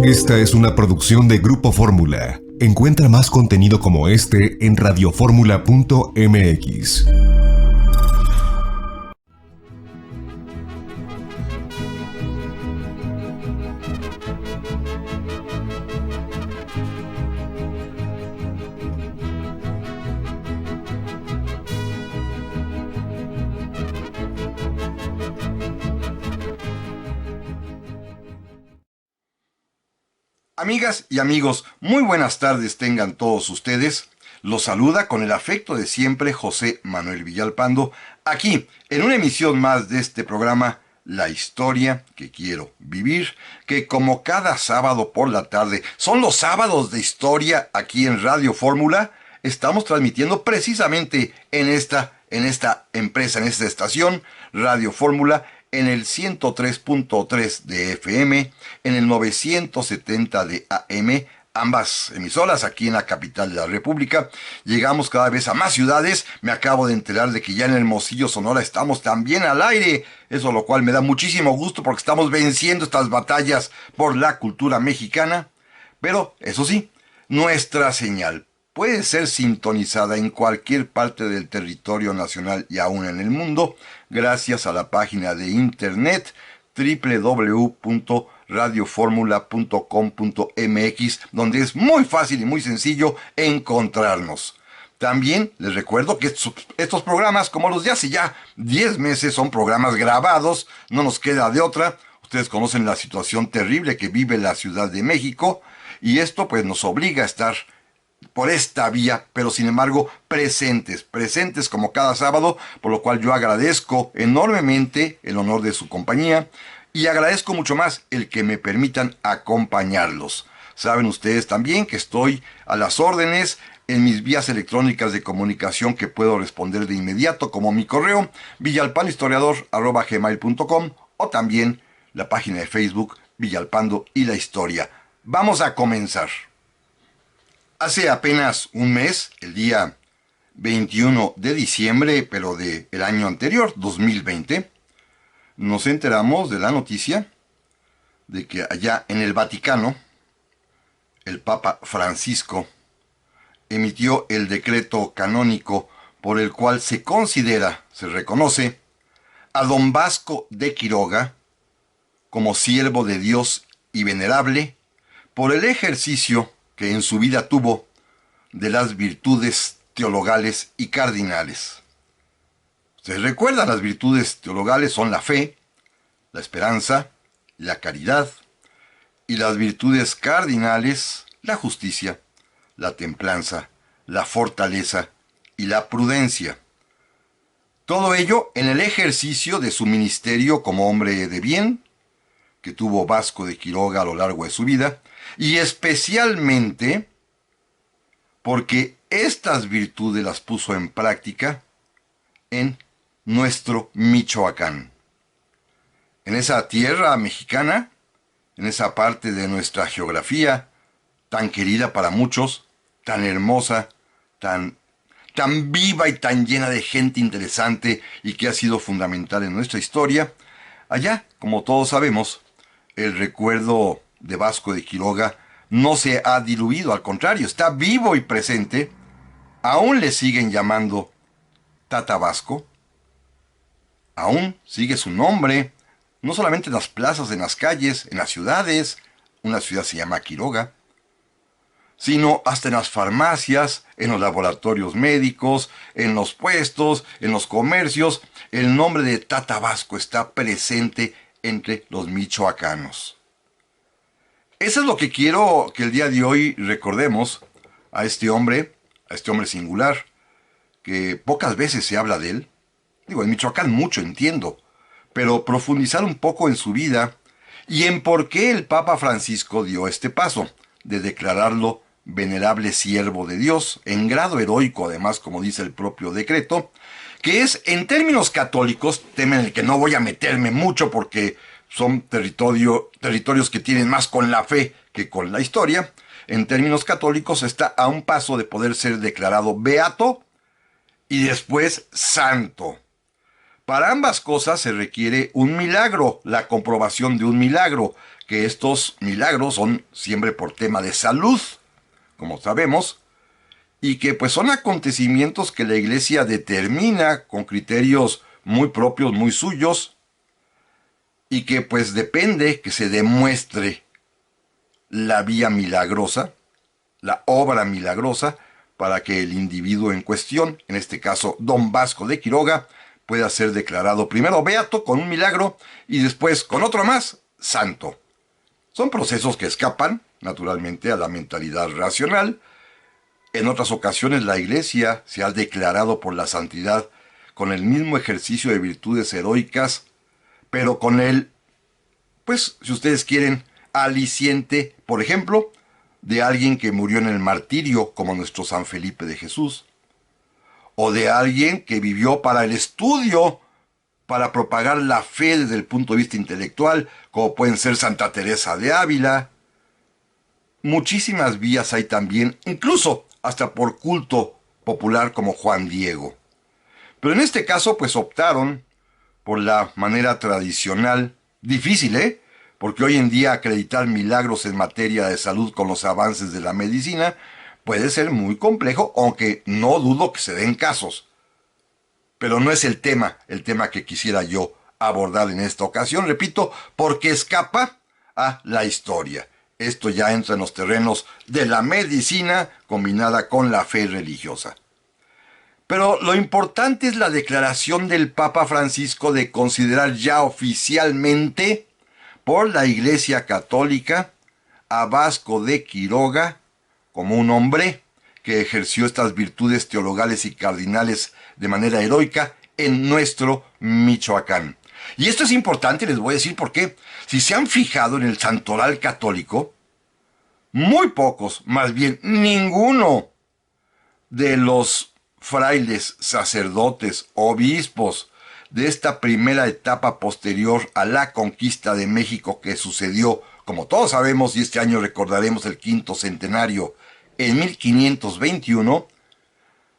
Esta es una producción de Grupo Fórmula. Encuentra más contenido como este en radioformula.mx. Amigas y amigos, muy buenas tardes tengan todos ustedes. Los saluda con el afecto de siempre José Manuel Villalpando, aquí en una emisión más de este programa, La Historia que Quiero Vivir, que como cada sábado por la tarde, son los sábados de historia aquí en Radio Fórmula, estamos transmitiendo precisamente en esta empresa, en esta estación, Radio Fórmula, en el 103.3 de FM, en el 970 de AM, ambas emisoras aquí en la capital de la República. Llegamos cada vez a más ciudades. Me acabo de enterar de que ya en Hermosillo, Sonora, estamos también al aire. Eso lo cual me da muchísimo gusto porque estamos venciendo estas batallas por la cultura mexicana. Pero, eso sí, nuestra señal puede ser sintonizada en cualquier parte del territorio nacional y aún en el mundo, gracias a la página de internet www.radioformula.com.mx, donde es muy fácil y muy sencillo encontrarnos. También les recuerdo que estos programas, como los de hace ya 10 meses, son programas grabados, no nos queda de otra. Ustedes conocen la situación terrible que vive la Ciudad de México, y esto pues nos obliga a estar por esta vía, pero sin embargo presentes como cada sábado, por lo cual yo agradezco enormemente el honor de su compañía y agradezco mucho más el que me permitan acompañarlos. Saben ustedes también que estoy a las órdenes en mis vías electrónicas de comunicación que puedo responder de inmediato, como mi correo villalpandohistoriador@gmail.com, o también la página de Facebook Villalpando y la Historia. Vamos a comenzar. Hace apenas un mes, el día 21 de diciembre, pero del año anterior, 2020, nos enteramos de la noticia de que allá en el Vaticano, el Papa Francisco emitió el decreto canónico por el cual se reconoce a don Vasco de Quiroga como siervo de Dios y venerable por el ejercicio que en su vida tuvo de las virtudes teologales y cardinales. Ustedes recuerdan, las virtudes teologales son la fe, la esperanza, la caridad, y las virtudes cardinales, la justicia, la templanza, la fortaleza y la prudencia. Todo ello en el ejercicio de su ministerio como hombre de bien, que tuvo Vasco de Quiroga a lo largo de su vida, y especialmente porque estas virtudes las puso en práctica en nuestro Michoacán. En esa tierra mexicana, en esa parte de nuestra geografía, tan querida para muchos, tan hermosa, tan viva y tan llena de gente interesante y que ha sido fundamental en nuestra historia, allá, como todos sabemos, el recuerdo de Vasco de Quiroga no se ha diluido, al contrario, está vivo y presente. Aún le siguen llamando Tata Vasco, aún sigue su nombre, no solamente en las plazas, en las calles, en las ciudades, una ciudad se llama Quiroga, sino hasta en las farmacias, en los laboratorios médicos, en los puestos, en los comercios. El nombre de Tata Vasco está presente entre los michoacanos. Eso es lo que quiero que el día de hoy recordemos a este hombre singular, que pocas veces se habla de él. Digo, en Michoacán mucho, entiendo, pero profundizar un poco en su vida y en por qué el Papa Francisco dio este paso de declararlo venerable siervo de Dios, en grado heroico además, como dice el propio decreto, que es, en términos católicos, tema en el que no voy a meterme mucho porque son territorios que tienen más con la fe que con la historia. En términos católicos está a un paso de poder ser declarado beato y después santo. Para ambas cosas se requiere un milagro, la comprobación de un milagro, que estos milagros son siempre por tema de salud, como sabemos, y que pues son acontecimientos que la Iglesia determina con criterios muy propios, muy suyos, y que pues depende que se demuestre la vía milagrosa, la obra milagrosa, para que el individuo en cuestión, en este caso don Vasco de Quiroga, pueda ser declarado primero beato con un milagro y después con otro más, santo. Son procesos que escapan, naturalmente, a la mentalidad racional. En otras ocasiones la Iglesia se ha declarado por la santidad con el mismo ejercicio de virtudes heroicas, pero con el, pues, si ustedes quieren, aliciente, por ejemplo, de alguien que murió en el martirio, como nuestro San Felipe de Jesús, o de alguien que vivió para el estudio, para propagar la fe desde el punto de vista intelectual, como pueden ser Santa Teresa de Ávila. Muchísimas vías hay también, incluso hasta por culto popular como Juan Diego. Pero en este caso, pues optaron por la manera tradicional, difícil, porque hoy en día acreditar milagros en materia de salud con los avances de la medicina puede ser muy complejo, aunque no dudo que se den casos. Pero no es el tema que quisiera yo abordar en esta ocasión, repito, porque escapa a la historia. Esto ya entra en los terrenos de la medicina combinada con la fe religiosa. Pero lo importante es la declaración del Papa Francisco de considerar ya oficialmente por la Iglesia Católica a Vasco de Quiroga como un hombre que ejerció estas virtudes teologales y cardinales de manera heroica en nuestro Michoacán. Y esto es importante, les voy a decir por qué. Si se han fijado en el santoral católico, muy pocos, más bien ninguno de los frailes, sacerdotes, obispos de esta primera etapa posterior a la conquista de México que sucedió, como todos sabemos, y este año recordaremos el quinto centenario, en 1521,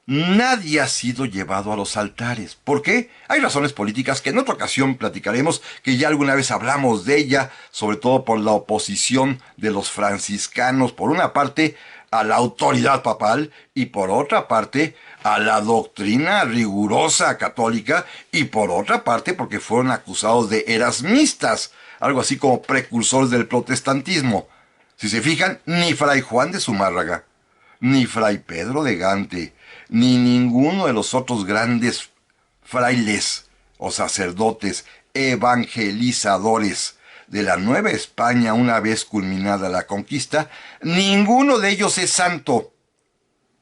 nadie ha sido llevado a los altares. ¿Por qué? Hay razones políticas que en otra ocasión platicaremos, que ya alguna vez hablamos de ella, sobre todo por la oposición de los franciscanos, por una parte, a la autoridad papal, y por otra parte, a la doctrina rigurosa católica, y por otra parte, porque fueron acusados de erasmistas, algo así como precursores del protestantismo. Si se fijan, ni Fray Juan de Zumárraga, ni Fray Pedro de Gante, ni ninguno de los otros grandes frailes o sacerdotes evangelizadores de la Nueva España una vez culminada la conquista, ninguno de ellos es santo.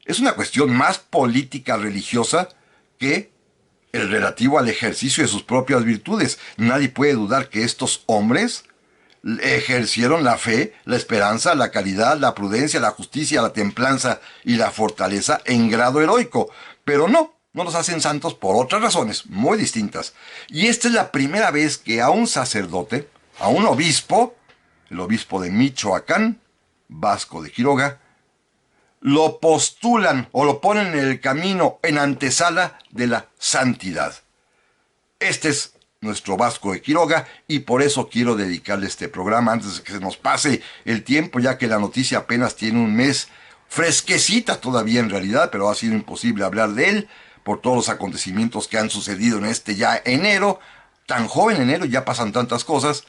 Es una cuestión más política religiosa que el relativo al ejercicio de sus propias virtudes. Nadie puede dudar que estos hombres ejercieron la fe, la esperanza, la caridad, la prudencia, la justicia, la templanza y la fortaleza en grado heroico. Pero no los hacen santos por otras razones muy distintas. Y esta es la primera vez que a un sacerdote, a un obispo, el obispo de Michoacán, Vasco de Quiroga, lo postulan o lo ponen en el camino, en antesala de la santidad. Este es nuestro Vasco de Quiroga, y por eso quiero dedicarle este programa antes de que se nos pase el tiempo, ya que la noticia apenas tiene un mes, fresquecita todavía en realidad, pero ha sido imposible hablar de él por todos los acontecimientos que han sucedido en este ya enero, tan joven enero, ya pasan tantas cosas,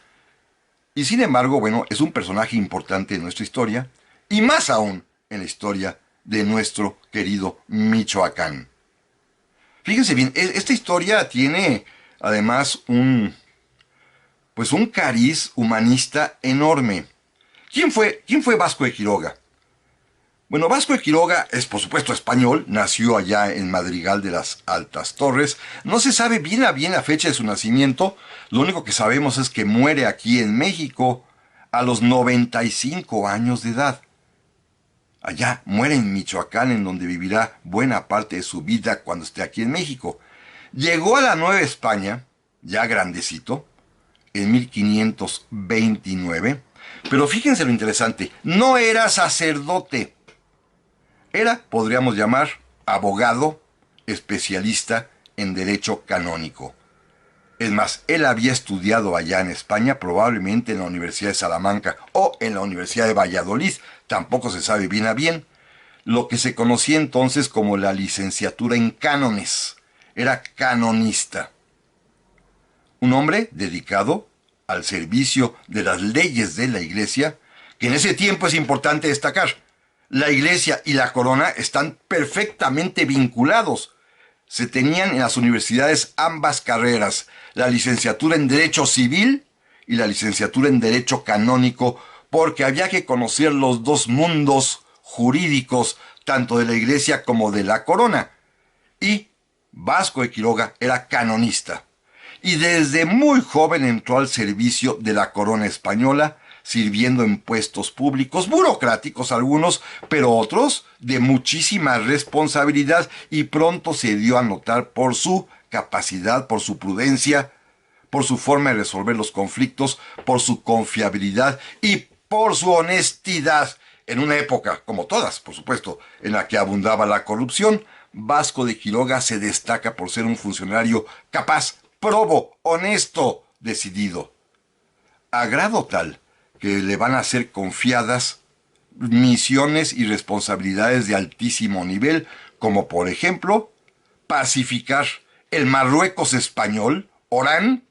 y sin embargo, bueno, es un personaje importante en nuestra historia, y más aún en la historia de nuestro querido Michoacán. Fíjense bien, esta historia tiene además un cariz humanista enorme. ¿Quién fue Vasco de Quiroga? Bueno, Vasco de Quiroga es por supuesto español, nació allá en Madrigal de las Altas Torres. No se sabe bien la fecha de su nacimiento, lo único que sabemos es que muere aquí en México a los 95 años de edad. Allá muere en Michoacán, en donde vivirá buena parte de su vida cuando esté aquí en México. Llegó a la Nueva España, ya grandecito, en 1529, pero fíjense lo interesante, no era sacerdote, era, podríamos llamar, abogado, especialista en derecho canónico. Es más, él había estudiado allá en España, probablemente en la Universidad de Salamanca o en la Universidad de Valladolid, tampoco se sabe bien a bien, lo que se conocía entonces como la licenciatura en cánones. Era canonista. Un hombre dedicado al servicio de las leyes de la Iglesia, que en ese tiempo es importante destacar. La Iglesia y la corona están perfectamente vinculados. Se tenían en las universidades ambas carreras, la licenciatura en Derecho Civil y la licenciatura en Derecho Canónico, porque había que conocer los dos mundos jurídicos, tanto de la Iglesia como de la corona. Y Vasco de Quiroga era canonista. Y desde muy joven entró al servicio de la corona española, sirviendo en puestos públicos, burocráticos algunos, pero otros de muchísima responsabilidad, y pronto se dio a notar por su capacidad, por su prudencia, por su forma de resolver los conflictos, por su confiabilidad y por su honestidad. En una época, como todas, por supuesto, en la que abundaba la corrupción, Vasco de Quiroga se destaca por ser un funcionario capaz, probo, honesto, decidido. A grado tal que le van a ser confiadas misiones y responsabilidades de altísimo nivel, como por ejemplo, pacificar el Marruecos español, Orán,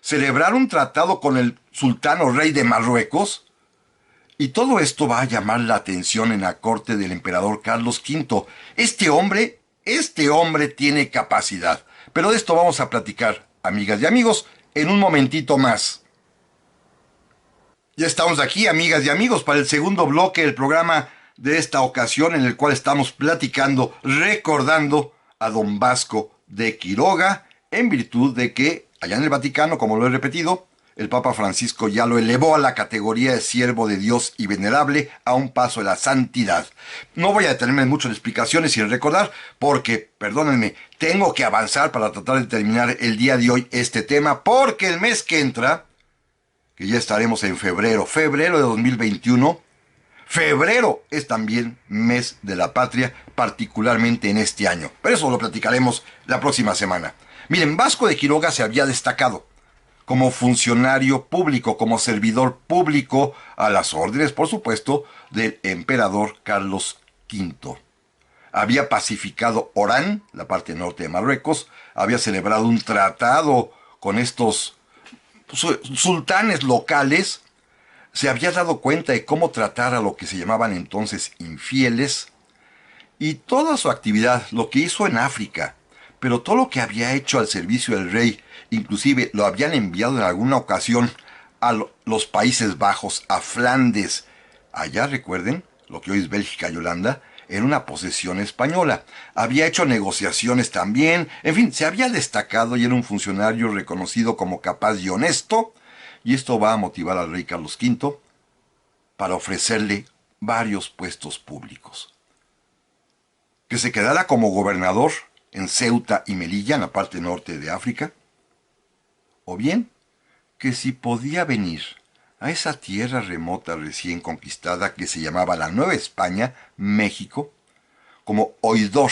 celebrar un tratado con el sultán o rey de Marruecos, y todo esto va a llamar la atención en la corte del emperador Carlos V. Este hombre tiene capacidad. Pero de esto vamos a platicar, amigas y amigos, en un momentito más. Ya estamos aquí, amigas y amigos, para el segundo bloque del programa de esta ocasión, en el cual estamos platicando, recordando a don Vasco de Quiroga, en virtud de que allá en el Vaticano, como lo he repetido, el Papa Francisco ya lo elevó a la categoría de siervo de Dios y venerable, a un paso de la santidad. No voy a detenerme mucho en explicaciones y en recordar, porque, perdónenme, tengo que avanzar para tratar de terminar el día de hoy este tema, porque el mes que entra, que ya estaremos en febrero de 2021, febrero es también mes de la patria, particularmente en este año. Pero eso lo platicaremos la próxima semana. Miren, Vasco de Quiroga se había destacado como funcionario público, como servidor público, a las órdenes, por supuesto, del emperador Carlos V. Había pacificado Orán, la parte norte de Marruecos, había celebrado un tratado con estos sultanes locales, se había dado cuenta de cómo tratar a lo que se llamaban entonces infieles, y toda su actividad, lo que hizo en África, pero todo lo que había hecho al servicio del rey, inclusive lo habían enviado en alguna ocasión a los Países Bajos, a Flandes. Allá, recuerden, lo que hoy es Bélgica y Holanda, era una posesión española. Había hecho negociaciones también, en fin, se había destacado y era un funcionario reconocido como capaz y honesto, y esto va a motivar al rey Carlos V para ofrecerle varios puestos públicos. Que se quedara como gobernador en Ceuta y Melilla, en la parte norte de África, o bien que si podía venir a esa tierra remota recién conquistada que se llamaba la Nueva España, México, como oidor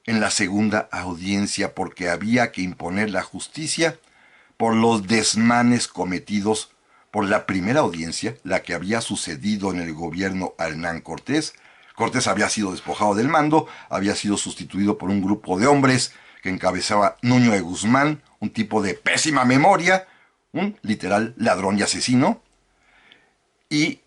en la segunda audiencia, porque había que imponer la justicia por los desmanes cometidos por la primera audiencia, la que había sucedido en el gobierno a Hernán Cortés. Cortés había sido despojado del mando, había sido sustituido por un grupo de hombres que encabezaba Nuño de Guzmán, un tipo de pésima memoria, un literal ladrón y asesino. Y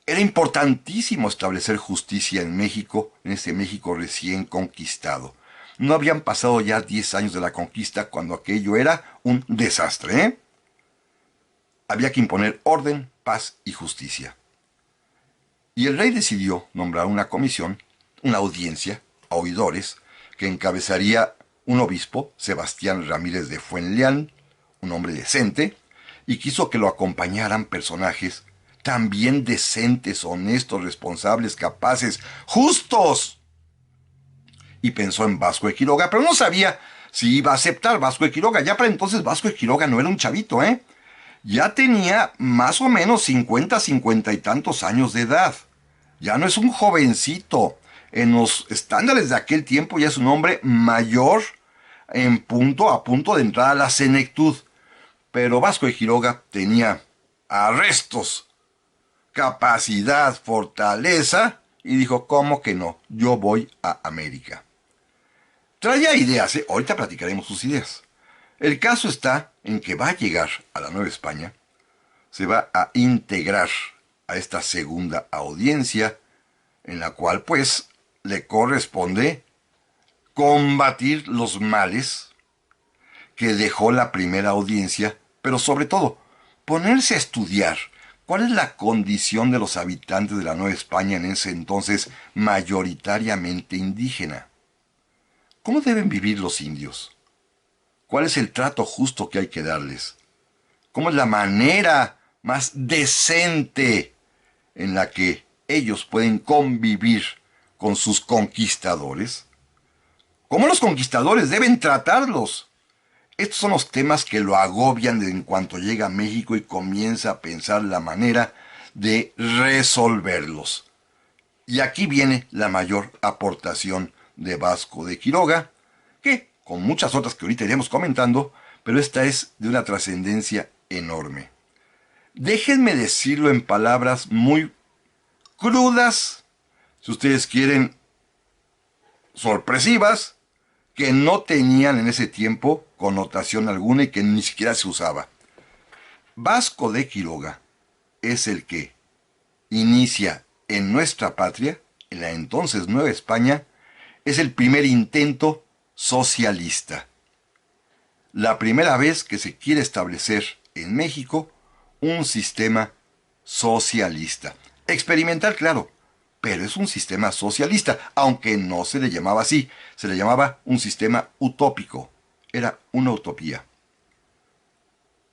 era importantísimo establecer justicia en México, en ese México recién conquistado. No habían pasado ya 10 años de la conquista cuando aquello era un desastre, ¿eh? Había que imponer orden, paz y justicia. Y el rey decidió nombrar una comisión, una audiencia, a oidores, que encabezaría un obispo, Sebastián Ramírez de Fuenleal, un hombre decente, y quiso que lo acompañaran personajes también decentes, honestos, responsables, capaces, justos. Y pensó en Vasco de Quiroga, pero no sabía si iba a aceptar Vasco de Quiroga. Ya para entonces Vasco de Quiroga no era un chavito, ¿eh? Ya tenía más o menos 50 y tantos años de edad. Ya no es un jovencito. En los estándares de aquel tiempo ya es un hombre mayor, a punto de entrar a la senectud. Pero Vasco de Quiroga tenía arrestos, capacidad, fortaleza, y dijo, ¿cómo que no? Yo voy a América. Traía ideas, ¿eh? Ahorita platicaremos sus ideas. El caso está en que va a llegar a la Nueva España, se va a integrar a esta segunda audiencia, en la cual pues le corresponde combatir los males que dejó la primera audiencia, pero sobre todo ponerse a estudiar cuál es la condición de los habitantes de la Nueva España en ese entonces mayoritariamente indígena. ¿Cómo deben vivir los indios? ¿Cuál es el trato justo que hay que darles? ¿Cómo es la manera más decente en la que ellos pueden convivir con sus conquistadores? ¿Cómo los conquistadores deben tratarlos? Estos son los temas que lo agobian en cuanto llega a México y comienza a pensar la manera de resolverlos. Y aquí viene la mayor aportación de Vasco de Quiroga, que, con muchas otras que ahorita iremos comentando, pero esta es de una trascendencia enorme. Déjenme decirlo en palabras muy crudas, si ustedes quieren, sorpresivas, que no tenían en ese tiempo connotación alguna y que ni siquiera se usaba. Vasco de Quiroga es el que inicia en nuestra patria, en la entonces Nueva España, es el primer intento socialista. La primera vez que se quiere establecer en México un sistema socialista. Experimental, claro, pero es un sistema socialista, aunque no se le llamaba así, se le llamaba un sistema utópico. Era una utopía.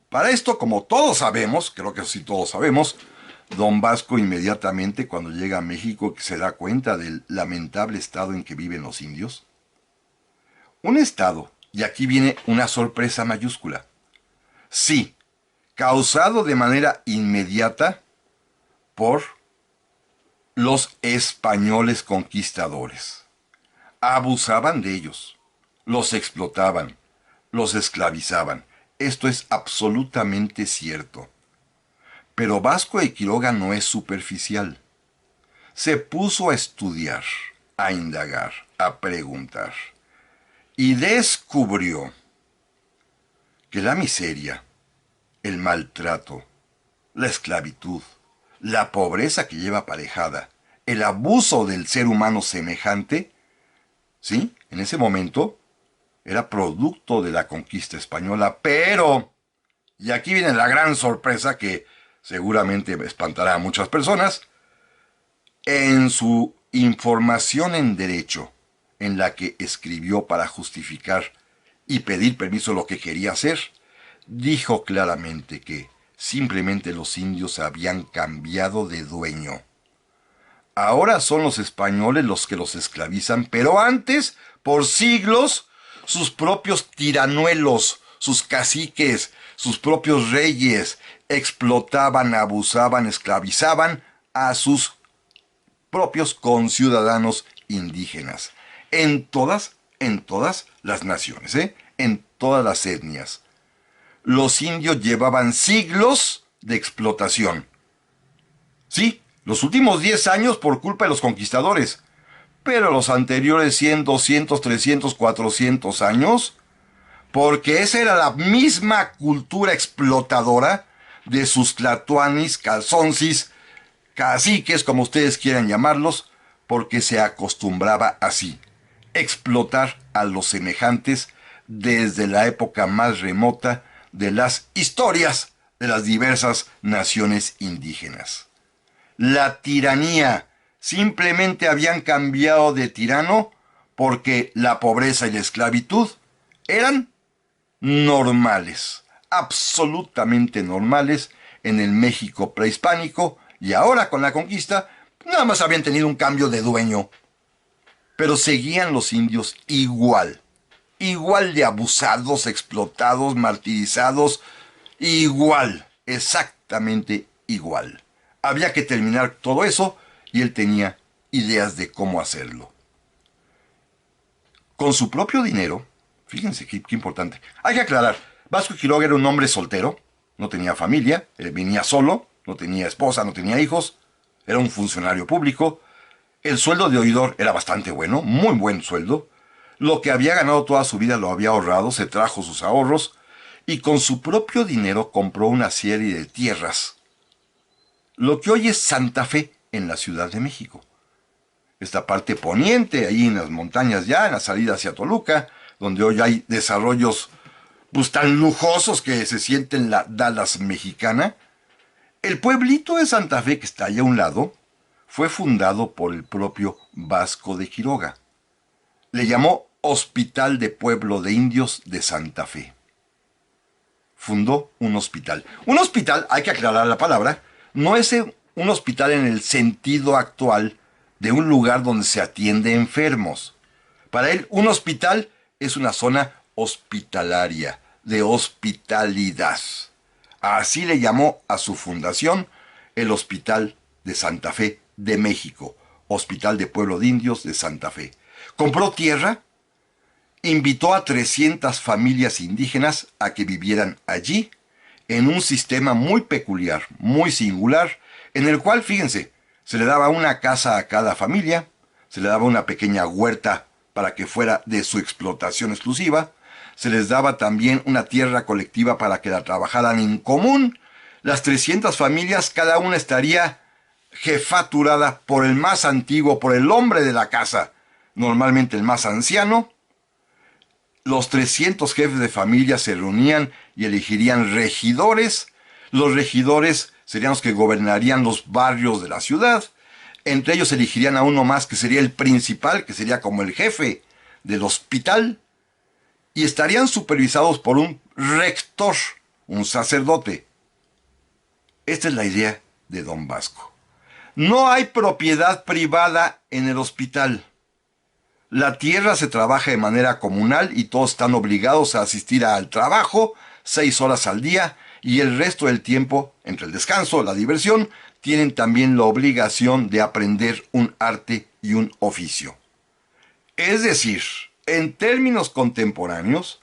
Para esto, como todos sabemos, creo que sí todos sabemos, don Vasco inmediatamente cuando llega a México se da cuenta del lamentable estado en que viven los indios. Un estado, y aquí viene una sorpresa mayúscula, sí, causado de manera inmediata por los españoles conquistadores. Abusaban de ellos, los explotaban, los esclavizaban. Esto es absolutamente cierto. Pero Vasco de Quiroga no es superficial. Se puso a estudiar, a indagar, a preguntar. Y descubrió que la miseria, el maltrato, la esclavitud, la pobreza que lleva aparejada, el abuso del ser humano semejante, ¿sí? En ese momento era producto de la conquista española, pero, y aquí viene la gran sorpresa que seguramente espantará a muchas personas, en su información en derecho, en la que escribió para justificar y pedir permiso lo que quería hacer, dijo claramente que simplemente los indios habían cambiado de dueño. Ahora son los españoles los que los esclavizan, pero antes, por siglos, sus propios tiranuelos, sus caciques, sus propios reyes, explotaban, abusaban, esclavizaban a sus propios conciudadanos indígenas. En todas las naciones, en todas las etnias. Los indios llevaban siglos de explotación. Sí, los últimos 10 años por culpa de los conquistadores, pero los anteriores 100, 200, 300, 400 años, porque esa era la misma cultura explotadora de sus tlatoanis, calzoncis, caciques, como ustedes quieran llamarlos, porque se acostumbraba así, explotar a los semejantes desde la época más remota de las historias de las diversas naciones indígenas. La tiranía, simplemente habían cambiado de tirano porque la pobreza y la esclavitud eran normales, absolutamente normales en el México prehispánico, y ahora con la conquista nada más habían tenido un cambio de dueño. Pero seguían los indios igual de abusados, explotados, martirizados, igual, exactamente igual. Había que terminar todo eso y él tenía ideas de cómo hacerlo. Con su propio dinero Fíjense qué importante. Hay que aclarar, Vasco Quiroga era un hombre soltero, no tenía familia, venía solo, no tenía esposa, no tenía hijos, era un funcionario público. El sueldo de oidor era bastante bueno, muy buen sueldo. Lo que había ganado toda su vida lo había ahorrado, se trajo sus ahorros y con su propio dinero compró una serie de tierras. Lo que hoy es Santa Fe en la Ciudad de México. Esta parte poniente, ahí en las montañas ya, en la salida hacia Toluca, donde hoy hay desarrollos pues tan lujosos que se sienten la Dallas mexicana. El pueblito de Santa Fe, que está allá a un lado, fue fundado por el propio Vasco de Quiroga. Le llamó Hospital de Pueblo de Indios de Santa Fe. Fundó un hospital. Un hospital, hay que aclarar la palabra, no es un hospital en el sentido actual de un lugar donde se atiende enfermos. Para él, un hospital es una zona hospitalaria, de hospitalidad. Así le llamó a su fundación el Hospital de Santa Fe de México, Hospital de Pueblo de Indios de Santa Fe. Compró tierra, invitó a 300 familias indígenas a que vivieran allí, en un sistema muy peculiar, muy singular, en el cual, fíjense, se le daba una casa a cada familia, se le daba una pequeña huerta para que fuera de su explotación exclusiva, se les daba también una tierra colectiva para que la trabajaran en común. Las 300 familias, cada una estaría jefaturada por el más antiguo, por el hombre de la casa, normalmente el más anciano. Los 300 jefes de familia se reunían y elegirían regidores. Los regidores serían los que gobernarían los barrios de la ciudad. Entre ellos elegirían a uno más que sería el principal, que sería como el jefe del hospital. Y estarían supervisados por un rector, un sacerdote. Esta es la idea de Don Vasco. No hay propiedad privada en el hospital. La tierra se trabaja de manera comunal y todos están obligados a asistir al trabajo 6 horas al día y el resto del tiempo, entre el descanso, la diversión, tienen también la obligación de aprender un arte y un oficio. Es decir, en términos contemporáneos,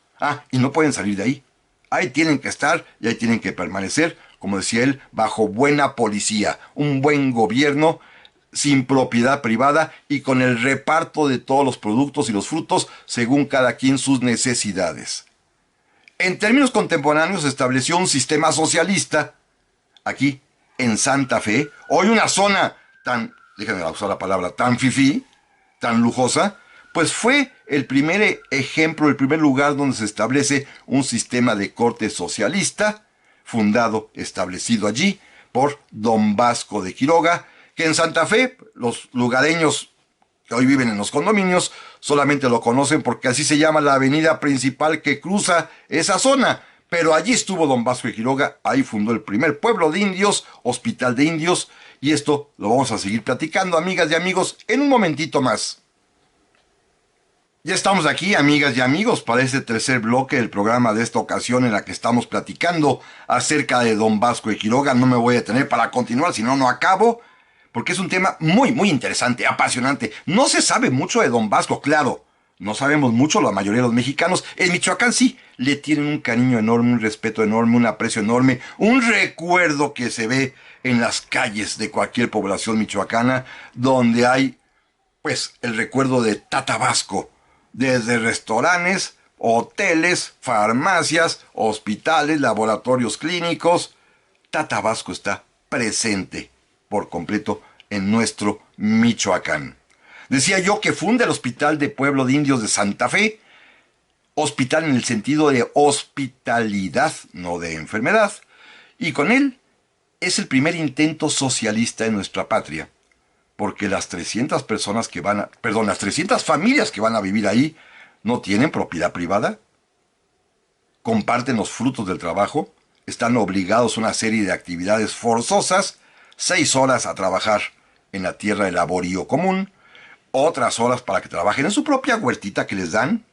y no pueden salir de ahí. Ahí tienen que estar y ahí tienen que permanecer, como decía él, bajo buena policía, un buen gobierno, sin propiedad privada y con el reparto de todos los productos y los frutos según cada quien sus necesidades. En términos contemporáneos se estableció un sistema socialista aquí en Santa Fe, hoy una zona tan, déjenme usar la palabra, tan fifí, tan lujosa, pues fue el primer ejemplo, el primer lugar donde se establece un sistema de corte socialista, fundado, establecido allí por Don Vasco de Quiroga, que en Santa Fe, los lugareños que hoy viven en los condominios, solamente lo conocen porque así se llama la avenida principal que cruza esa zona. Pero allí estuvo Don Vasco de Quiroga, ahí fundó el primer pueblo de indios, Hospital de Indios, y esto lo vamos a seguir platicando, amigas y amigos, en un momentito más. Ya estamos aquí, amigas y amigos, para este tercer bloque del programa de esta ocasión en la que estamos platicando acerca de Don Vasco de Quiroga. No me voy a detener para continuar, si no, no acabo, porque es un tema muy, muy interesante, apasionante. No se sabe mucho de Don Vasco, claro. No sabemos mucho, la mayoría de los mexicanos. En Michoacán sí, le tienen un cariño enorme, un respeto enorme, un aprecio enorme, un recuerdo que se ve en las calles de cualquier población michoacana, donde hay, pues, el recuerdo de Tata Vasco. Desde restaurantes, hoteles, farmacias, hospitales, laboratorios clínicos, Tata Vasco está presente por completo en nuestro Michoacán. Decía yo que funda el Hospital de Pueblo de Indios de Santa Fe, hospital en el sentido de hospitalidad, no de enfermedad, y con él es el primer intento socialista en nuestra patria. Porque las 300 personas que las 300 familias que van a vivir ahí no tienen propiedad privada, comparten los frutos del trabajo, están obligados a una serie de actividades forzosas, 6 horas a trabajar en la tierra de laborío común, otras horas para que trabajen en su propia huertita que les dan,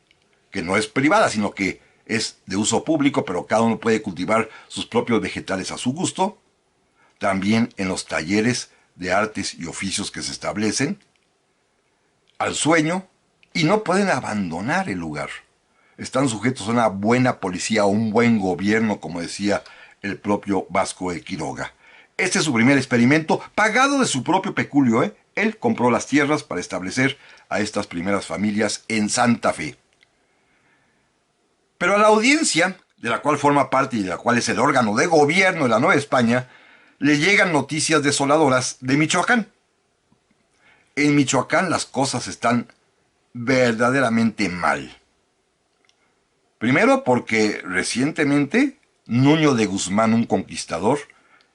que no es privada, sino que es de uso público, pero cada uno puede cultivar sus propios vegetales a su gusto, también en los talleres de artes y oficios que se establecen, al sueño, y no pueden abandonar el lugar. están sujetos a una buena policía o un buen gobierno, como decía el propio Vasco de Quiroga. Este es su primer experimento, pagado de su propio peculio, ¿eh? Él compró las tierras para establecer a estas primeras familias en Santa Fe. Pero a la audiencia, de la cual forma parte y de la cual es el órgano de gobierno de la Nueva España, le llegan noticias desoladoras de Michoacán. En Michoacán las cosas están verdaderamente mal. Primero porque recientemente Nuño de Guzmán, un conquistador,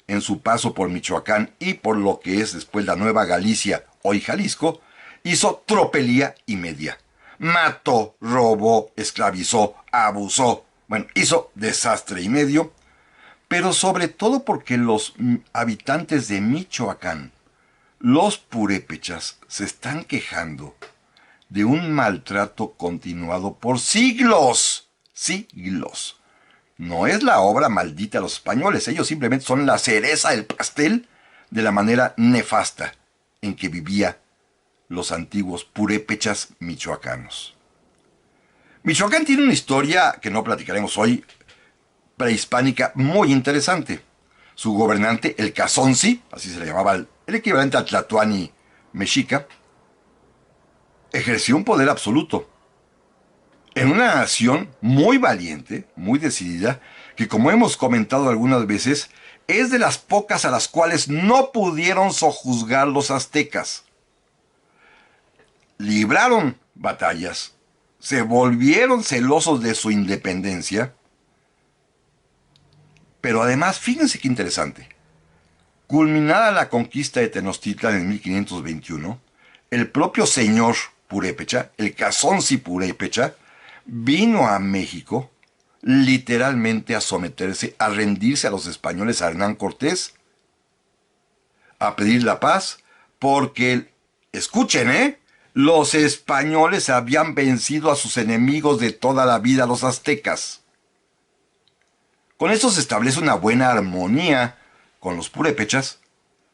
en su paso por Michoacán y por lo que es después la Nueva Galicia, hoy Jalisco, hizo tropelía y media. Mató, robó, esclavizó, abusó. Bueno, hizo desastre y medio, pero sobre todo porque los habitantes de Michoacán, los purépechas, se están quejando de un maltrato continuado por siglos. Siglos. No es la obra maldita de los españoles, ellos simplemente son la cereza del pastel de la manera nefasta en que vivían los antiguos purépechas michoacanos. Michoacán tiene una historia que no platicaremos hoy, prehispánica, muy interesante. Su gobernante, el Cazonzi, así se le llamaba el equivalente al Tlatoani mexica, ejerció un poder absoluto en una nación muy valiente, muy decidida, que como hemos comentado algunas veces, es de las pocas a las cuales no pudieron sojuzgar los aztecas. Libraron batallas, se volvieron celosos de su independencia, pero además, fíjense qué interesante, culminada la conquista de Tenochtitlan en 1521, el propio señor purépecha, el Cazonzi purépecha, vino a México literalmente a someterse, a rendirse a los españoles, a Hernán Cortés, a pedir la paz, porque, escuchen, los españoles habían vencido a sus enemigos de toda la vida, los aztecas. Con esto se establece una buena armonía con los purépechas,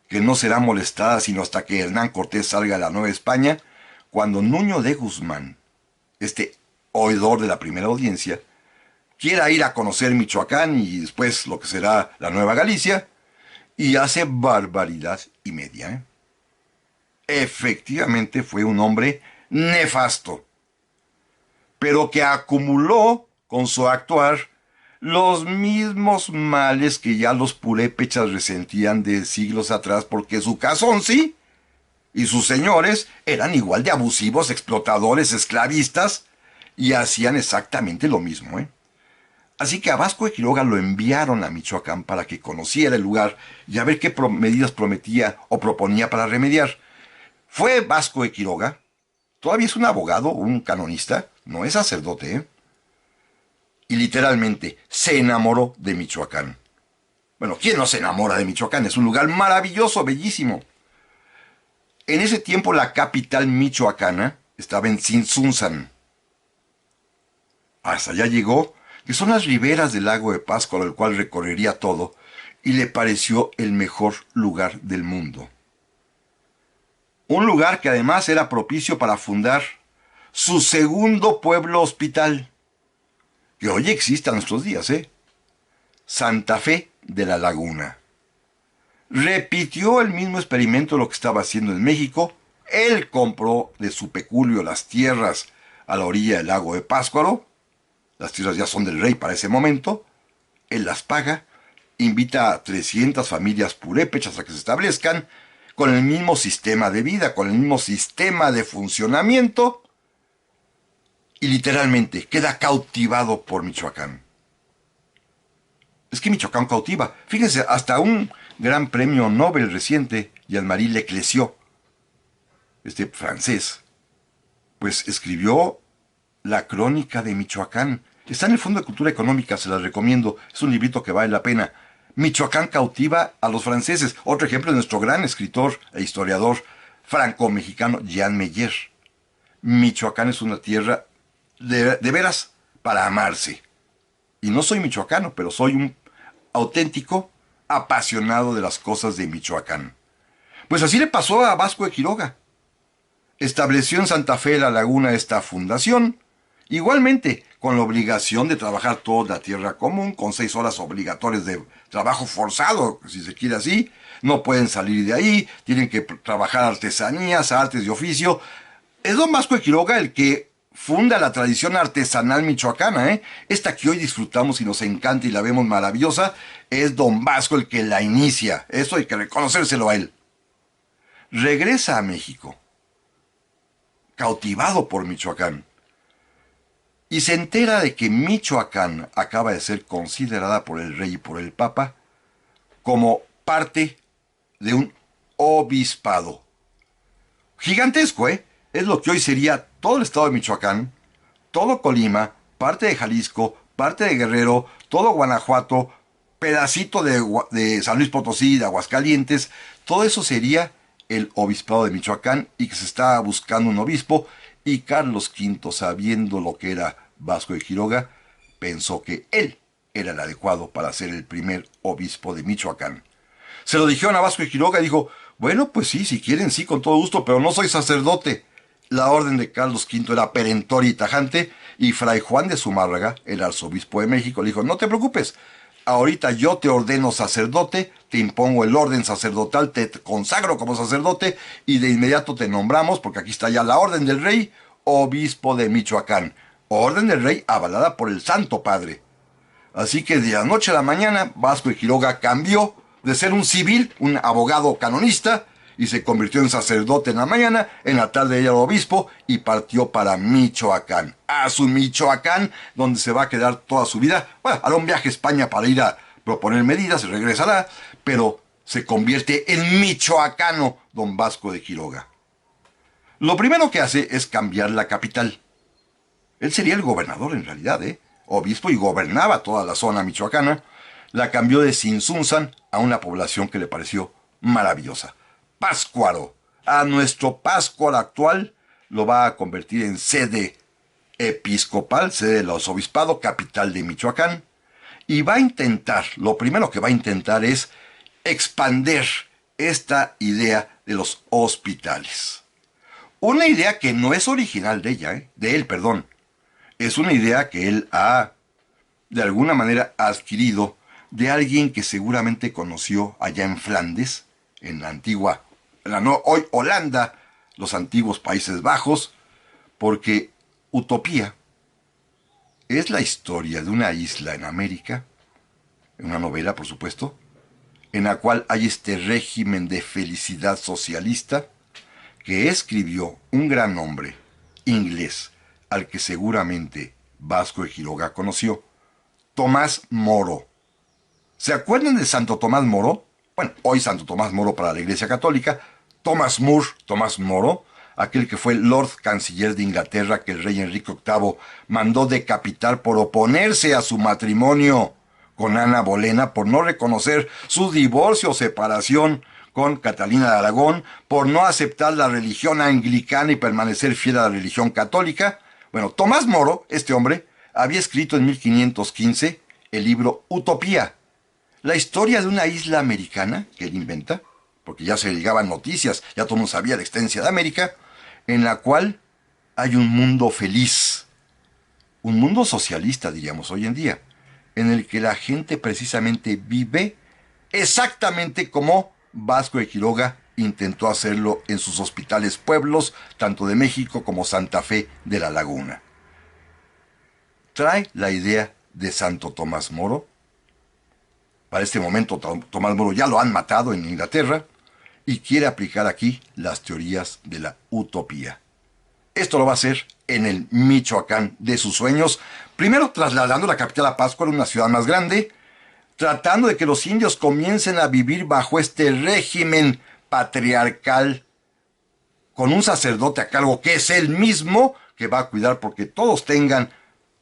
que no será molestada sino hasta que Hernán Cortés salga a la Nueva España, cuando Nuño de Guzmán, este oidor de la primera audiencia, quiera ir a conocer Michoacán y después lo que será la Nueva Galicia, y hace barbaridad y media. Efectivamente fue un hombre nefasto, pero que acumuló con su actuar los mismos males que ya los purépechas resentían de siglos atrás, porque su Cazonzi y sus señores eran igual de abusivos, explotadores, esclavistas, y hacían exactamente lo mismo. Así que a Vasco de Quiroga lo enviaron a Michoacán para que conociera el lugar y a ver qué medidas prometía o proponía para remediar. Fue Vasco de Quiroga, todavía es un abogado, un canonista, no es sacerdote, y literalmente se enamoró de Michoacán. Bueno, ¿quién no se enamora de Michoacán? Es un lugar maravilloso, bellísimo. En ese tiempo la capital michoacana estaba en Tzintzuntzan. Hasta allá llegó, que son las riberas del lago de Pátzcuaro, el cual recorrería todo, y le pareció el mejor lugar del mundo. Un lugar que además era propicio para fundar su segundo pueblo hospital, que hoy existe a nuestros días, Santa Fe de la Laguna. Repitió el mismo experimento de lo que estaba haciendo en México. Él compró de su peculio las tierras a la orilla del lago de Pátzcuaro. Las tierras ya son del rey para ese momento. Él las paga, invita a 300 familias purépechas a que se establezcan con el mismo sistema de vida, con el mismo sistema de funcionamiento, y literalmente queda cautivado por Michoacán. Es que Michoacán cautiva. Fíjense, hasta un gran premio Nobel reciente, Jean-Marie Leclerc, este francés, pues escribió La Crónica de Michoacán. Está en el Fondo de Cultura Económica, se las recomiendo. Es un librito que vale la pena. Michoacán cautiva a los franceses. Otro ejemplo es nuestro gran escritor e historiador franco-mexicano Jean Meyer. Michoacán es una tierra de veras para amarse. Y no soy michoacano, pero soy un auténtico apasionado de las cosas de Michoacán. Pues así le pasó a Vasco de Quiroga. Estableció en Santa Fe de la Laguna esta fundación. Igualmente, con la obligación de trabajar toda la tierra común, con 6 horas obligatorias de trabajo forzado, si se quiere así. No pueden salir de ahí, tienen que trabajar artesanías, artes de oficio. Es don Vasco de Quiroga el que funda la tradición artesanal michoacana, ¿eh? Esta que hoy disfrutamos y nos encanta y la vemos maravillosa, es don Vasco el que la inicia. Eso hay que reconocérselo a él. Regresa a México, cautivado por Michoacán, y se entera de que Michoacán acaba de ser considerada por el rey y por el papa como parte de un obispado. Gigantesco, ¿eh? Es lo que hoy sería todo el estado de Michoacán, todo Colima, parte de Jalisco, parte de Guerrero, todo Guanajuato, pedacito de San Luis Potosí, de Aguascalientes. Todo eso sería el obispado de Michoacán, y que se estaba buscando un obispo, y Carlos V, sabiendo lo que era Vasco de Quiroga, pensó que él era el adecuado para ser el primer obispo de Michoacán. Se lo dijeron a Vasco de Quiroga y dijo: bueno, pues sí, si quieren, sí, con todo gusto, pero no soy sacerdote. La orden de Carlos V era perentoria y tajante, y Fray Juan de Zumárraga, el arzobispo de México, le dijo: no te preocupes, ahorita yo te ordeno sacerdote, te impongo el orden sacerdotal, te consagro como sacerdote, y de inmediato te nombramos, porque aquí está ya la orden del rey, obispo de Michoacán. Orden del rey avalada por el Santo Padre. Así que de la noche a la mañana, Vasco de Quiroga cambió de ser un civil, un abogado canonista, y se convirtió en sacerdote en la mañana, en la tarde ella era obispo, y partió para Michoacán. A su Michoacán, donde se va a quedar toda su vida. Bueno, hará un viaje a España para ir a proponer medidas, se regresará, pero se convierte en michoacano don Vasco de Quiroga. Lo primero que hace es cambiar la capital. Él sería el gobernador en realidad, obispo, y gobernaba toda la zona michoacana. La cambió de Tzintzuntzan a una población que le pareció maravillosa: Pátzcuaro. A nuestro Pátzcuaro actual lo va a convertir en sede episcopal, sede del arzobispado, capital de Michoacán. Y va a intentar, lo primero que va a intentar es expander esta idea de los hospitales. Una idea que no es original de él. Es una idea que él ha, de alguna manera, adquirido de alguien que seguramente conoció allá en Flandes, en la antigua, hoy Holanda, los antiguos Países Bajos, porque Utopía es la historia de una isla en América, una novela, por supuesto, en la cual hay este régimen de felicidad socialista que escribió un gran hombre inglés, al que seguramente Vasco de Quiroga conoció: Tomás Moro. ¿Se acuerdan de Santo Tomás Moro? Bueno, hoy Santo Tomás Moro para la Iglesia Católica. Tomás Moro, aquel que fue Lord Canciller de Inglaterra, que el rey Enrique VIII mandó decapitar por oponerse a su matrimonio con Ana Bolena, por no reconocer su divorcio o separación con Catalina de Aragón, por no aceptar la religión anglicana y permanecer fiel a la religión católica. Bueno, Tomás Moro, este hombre, había escrito en 1515 el libro Utopía, la historia de una isla americana que él inventa, porque ya se llegaban noticias, ya todo el mundo sabía la existencia de América, en la cual hay un mundo feliz, un mundo socialista, diríamos hoy en día, en el que la gente precisamente vive exactamente como Vasco de Quiroga intentó hacerlo en sus hospitales pueblos, tanto de México como Santa Fe de la Laguna. Trae la idea de Santo Tomás Moro. Para este momento Tomás Moro ya lo han matado en Inglaterra, y quiere aplicar aquí las teorías de la utopía. Esto lo va a hacer en el Michoacán de sus sueños, primero trasladando la capital a Pátzcuaro, una ciudad más grande, tratando de que los indios comiencen a vivir bajo este régimen patriarcal, con un sacerdote a cargo que es él mismo, que va a cuidar porque todos tengan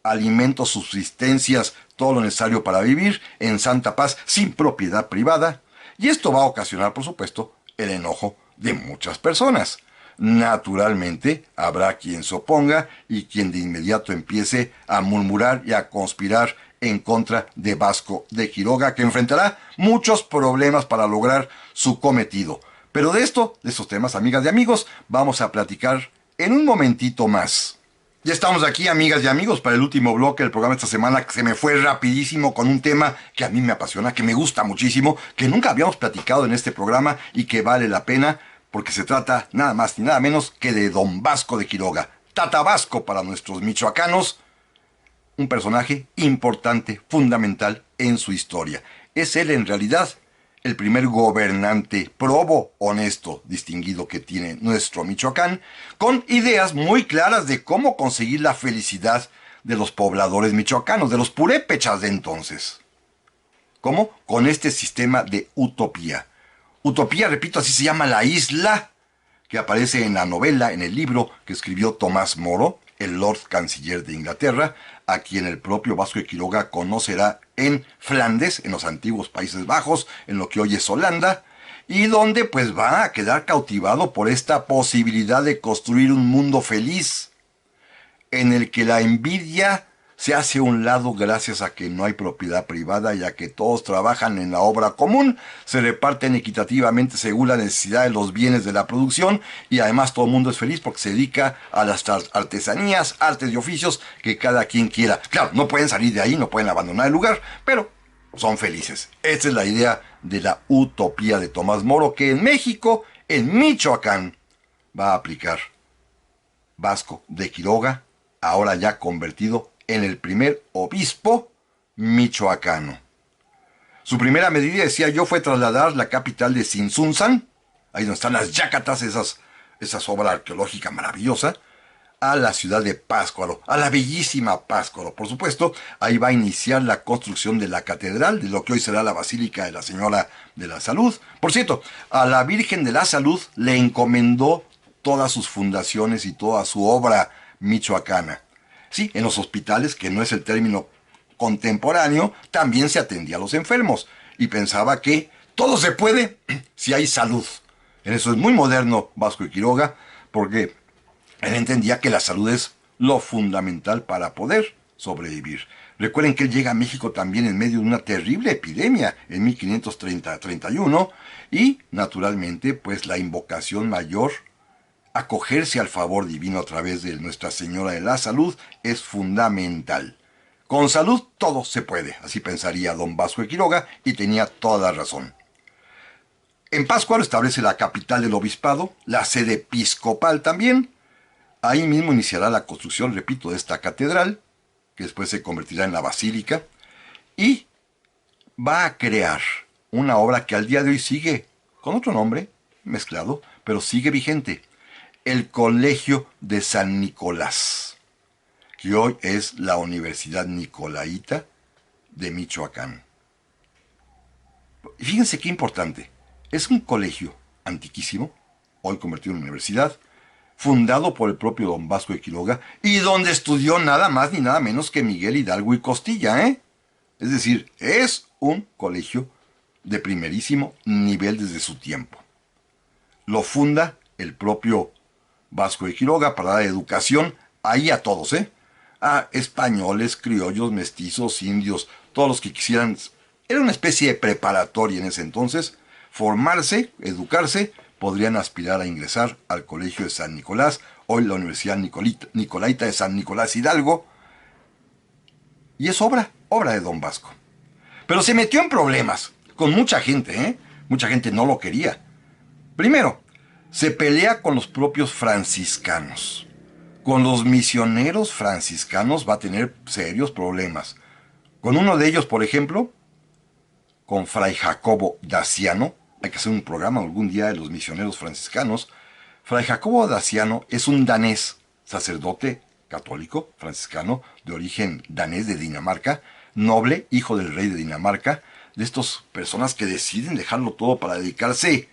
alimentos, subsistencias, todo lo necesario para vivir en santa paz, sin propiedad privada. Y esto va a ocasionar, por supuesto, el enojo de muchas personas. Naturalmente, habrá quien se oponga y quien de inmediato empiece a murmurar y a conspirar en contra de Vasco de Quiroga, que enfrentará muchos problemas para lograr su cometido. Pero de estos temas, amigas y amigos, vamos a platicar en un momentito más. Ya estamos aquí, amigas y amigos, para el último bloque del programa esta semana, que se me fue rapidísimo con un tema que a mí me apasiona, que me gusta muchísimo, que nunca habíamos platicado en este programa y que vale la pena, porque se trata nada más ni nada menos que de Don Vasco de Quiroga. Tata Vasco para nuestros michoacanos, un personaje importante, fundamental en su historia. Es él en realidad el primer gobernante probo, honesto, distinguido que tiene nuestro Michoacán, con ideas muy claras de cómo conseguir la felicidad de los pobladores michoacanos, de los purépechas de entonces. ¿Cómo? Con este sistema de utopía. Utopía, repito, así se llama la isla que aparece en la novela, en el libro que escribió Tomás Moro, el Lord Canciller de Inglaterra, a quien el propio Vasco de Quiroga conocerá en Flandes, en los antiguos Países Bajos, en lo que hoy es Holanda, y donde pues va a quedar cautivado por esta posibilidad de construir un mundo feliz, en el que la envidia se hace a un lado gracias a que no hay propiedad privada y a que todos trabajan en la obra común, se reparten equitativamente según la necesidad de los bienes de la producción y además todo el mundo es feliz porque se dedica a las artesanías, artes y oficios que cada quien quiera. Claro, no pueden salir de ahí, no pueden abandonar el lugar, pero son felices. Esta es la idea de la utopía de Tomás Moro que en México, en Michoacán, va a aplicar Vasco de Quiroga, ahora ya convertido en el primer obispo michoacano. Su primera medida, decía yo, fue trasladar la capital de Tzintzuntzan, ahí donde están las yácatas, esas obras arqueológicas maravillosas, a la ciudad de Pátzcuaro, a la bellísima Pátzcuaro. Por supuesto, ahí va a iniciar la construcción de la catedral, de lo que hoy será la Basílica de la Señora de la Salud. Por cierto, a la Virgen de la Salud le encomendó todas sus fundaciones y toda su obra michoacana. Sí, en los hospitales, que no es el término contemporáneo, también se atendía a los enfermos y pensaba que todo se puede si hay salud. En eso es muy moderno Vasco de Quiroga, porque él entendía que la salud es lo fundamental para poder sobrevivir. Recuerden que él llega a México también en medio de una terrible epidemia en 1531 y, naturalmente, pues la invocación mayor, acogerse al favor divino a través de Nuestra Señora de la Salud, es fundamental. Con salud todo se puede, así pensaría don Vasco de Quiroga, y tenía toda la razón. En Pátzcuaro establece la capital del obispado, la sede episcopal también. Ahí mismo iniciará la construcción, repito, de esta catedral, que después se convertirá en la basílica, y va a crear una obra que al día de hoy sigue con otro nombre, mezclado, pero sigue vigente. El Colegio de San Nicolás, que hoy es la Universidad Nicolaita de Michoacán. Y fíjense qué importante, es un colegio antiquísimo, hoy convertido en universidad, fundado por el propio don Vasco de Quiroga, y donde estudió nada más ni nada menos que Miguel Hidalgo y Costilla, ¿eh? Es decir, es un colegio de primerísimo nivel desde su tiempo. Lo funda el propio Vasco de Quiroga para dar educación ahí a todos, a españoles, criollos, mestizos, indios, todos los que quisieran. Era una especie de preparatoria en ese entonces. Formarse, educarse, podrían aspirar a ingresar al Colegio de San Nicolás, hoy la Universidad Nicolaita de San Nicolás Hidalgo, y es obra de don Vasco. Pero se metió en problemas con mucha gente, mucha gente no lo quería. Primero, se pelea con los propios franciscanos. Con los misioneros franciscanos va a tener serios problemas. Con uno de ellos, por ejemplo, con Fray Jacobo Daciano. Hay que hacer un programa algún día de los misioneros franciscanos. Fray Jacobo Daciano es un danés, sacerdote católico, franciscano, de origen danés de Dinamarca, noble, hijo del rey de Dinamarca, de estas personas que deciden dejarlo todo para dedicarse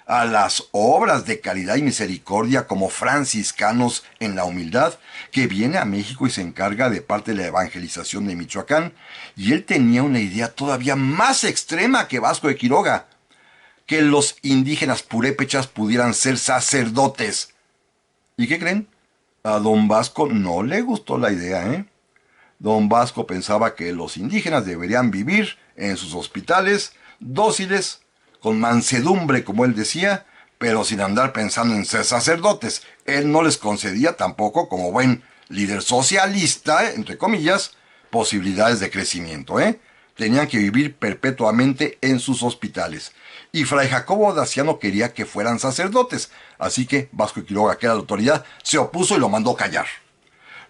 a las obras de caridad y misericordia como franciscanos en la humildad, que viene a México y se encarga de parte de la evangelización de Michoacán, y él tenía una idea todavía más extrema que Vasco de Quiroga, que los indígenas purépechas pudieran ser sacerdotes. ¿Y qué creen? A don Vasco no le gustó la idea, Don Vasco pensaba que los indígenas deberían vivir en sus hospitales, dóciles, con mansedumbre, como él decía, pero sin andar pensando en ser sacerdotes. Él no les concedía tampoco, como buen líder socialista, entre comillas, posibilidades de crecimiento, Tenían que vivir perpetuamente en sus hospitales. Y Fray Jacobo Daciano quería que fueran sacerdotes, así que Vasco de Quiroga, que era la autoridad, se opuso y lo mandó callar.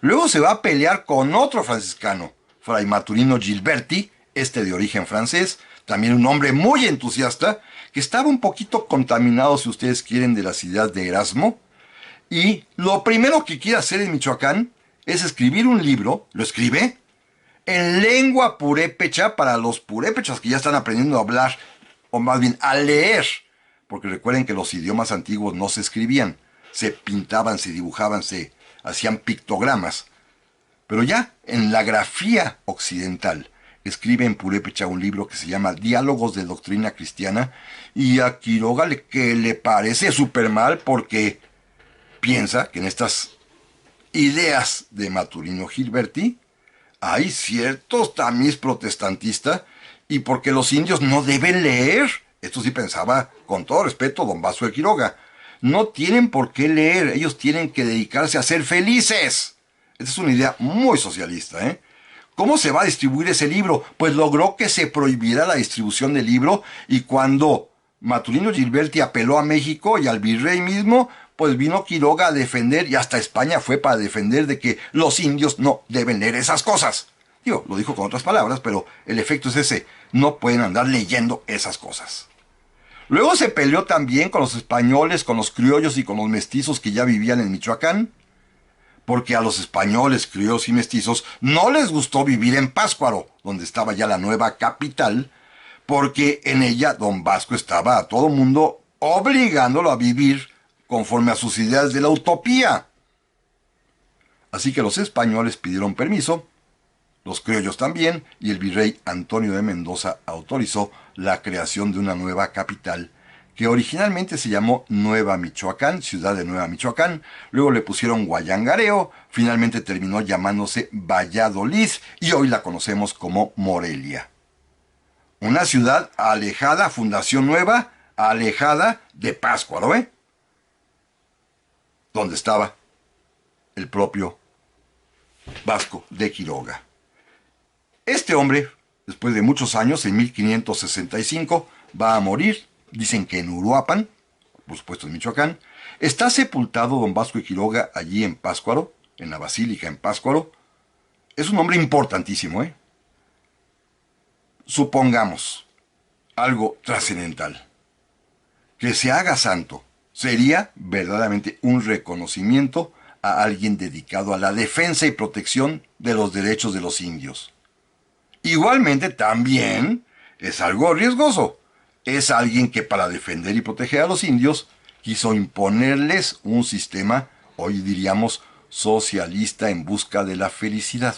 Luego se va a pelear con otro franciscano, Fray Maturino Gilberti, de origen francés, también un hombre muy entusiasta, que estaba un poquito contaminado, si ustedes quieren, de las ideas de Erasmo. Y lo primero que quiere hacer en Michoacán es escribir un libro, lo escribe, en lengua purépecha para los purépechas que ya están aprendiendo a hablar, o más bien a leer, porque recuerden que los idiomas antiguos no se escribían, se pintaban, se dibujaban, se hacían pictogramas. Pero ya en la grafía occidental escribe en purépecha un libro que se llama Diálogos de Doctrina Cristiana, y a Quiroga que le parece súper mal porque piensa que en estas ideas de Maturino Gilberti hay ciertos tamiz protestantista y porque los indios no deben leer. Esto sí pensaba, con todo respeto, don Vasco de Quiroga. No tienen por qué leer, ellos tienen que dedicarse a ser felices. Esta es una idea muy socialista, ¿Cómo se va a distribuir ese libro? Pues logró que se prohibiera la distribución del libro, y cuando Maturino Gilberti apeló a México y al virrey mismo, pues vino Quiroga a defender, y hasta España fue para defender de que los indios no deben leer esas cosas. Digo, lo dijo con otras palabras, pero el efecto es ese, no pueden andar leyendo esas cosas. Luego se peleó también con los españoles, con los criollos y con los mestizos que ya vivían en Michoacán, porque a los españoles, criollos y mestizos no les gustó vivir en Pátzcuaro, donde estaba ya la nueva capital, porque en ella don Vasco estaba a todo mundo obligándolo a vivir conforme a sus ideas de la utopía. Así que los españoles pidieron permiso, los criollos también, y el virrey Antonio de Mendoza autorizó la creación de una nueva capital, que originalmente se llamó Nueva Michoacán, ciudad de Nueva Michoacán, luego le pusieron Guayangareo, finalmente terminó llamándose Valladolid, y hoy la conocemos como Morelia. Una ciudad alejada, fundación nueva, alejada de Pátzcuaro, donde estaba el propio Vasco de Quiroga. Este hombre, después de muchos años, en 1565, va a morir, dicen que en Uruapan, por supuesto en Michoacán. Está sepultado don Vasco de Quiroga allí en Pátzcuaro, en la Basílica en Pátzcuaro. Es un hombre importantísimo, Supongamos algo trascendental. Que se haga santo sería verdaderamente un reconocimiento a alguien dedicado a la defensa y protección de los derechos de los indios. Igualmente también es algo riesgoso. Es alguien que para defender y proteger a los indios quiso imponerles un sistema, hoy diríamos, socialista en busca de la felicidad.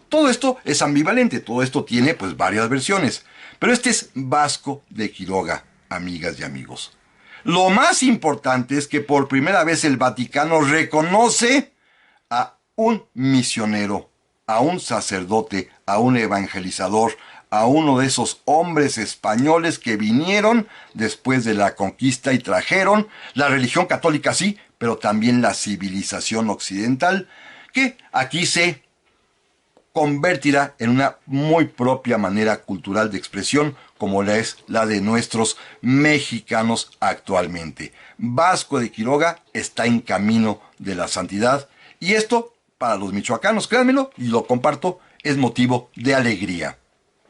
Todo esto es ambivalente, todo esto tiene pues varias versiones, pero este es Vasco de Quiroga, amigas y amigos. Lo más importante es que por primera vez el Vaticano reconoce a un misionero, a un sacerdote, a un evangelizador, a uno de esos hombres españoles que vinieron después de la conquista y trajeron la religión católica, sí, pero también la civilización occidental, que aquí se convertirá en una muy propia manera cultural de expresión, como es la de nuestros mexicanos actualmente. Vasco de Quiroga está en camino de la santidad, y esto, para los michoacanos, créanmelo, y lo comparto, es motivo de alegría.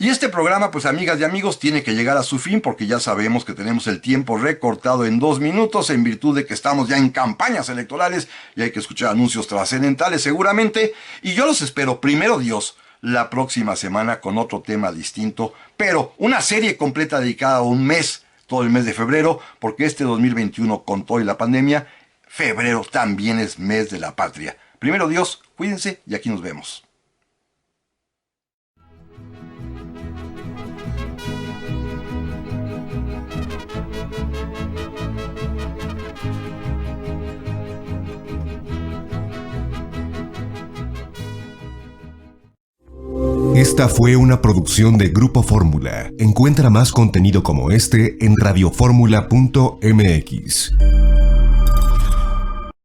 Y este programa, pues amigas y amigos, tiene que llegar a su fin porque ya sabemos que tenemos el tiempo recortado en 2 minutos en virtud de que estamos ya en campañas electorales y hay que escuchar anuncios trascendentales seguramente. Y yo los espero, primero Dios, la próxima semana con otro tema distinto, pero una serie completa dedicada a un mes, todo el mes de febrero, porque este 2021 con todo y la pandemia, febrero también es mes de la patria. Primero Dios, cuídense y aquí nos vemos. Esta fue una producción de Grupo Fórmula. Encuentra más contenido como este en radioformula.mx.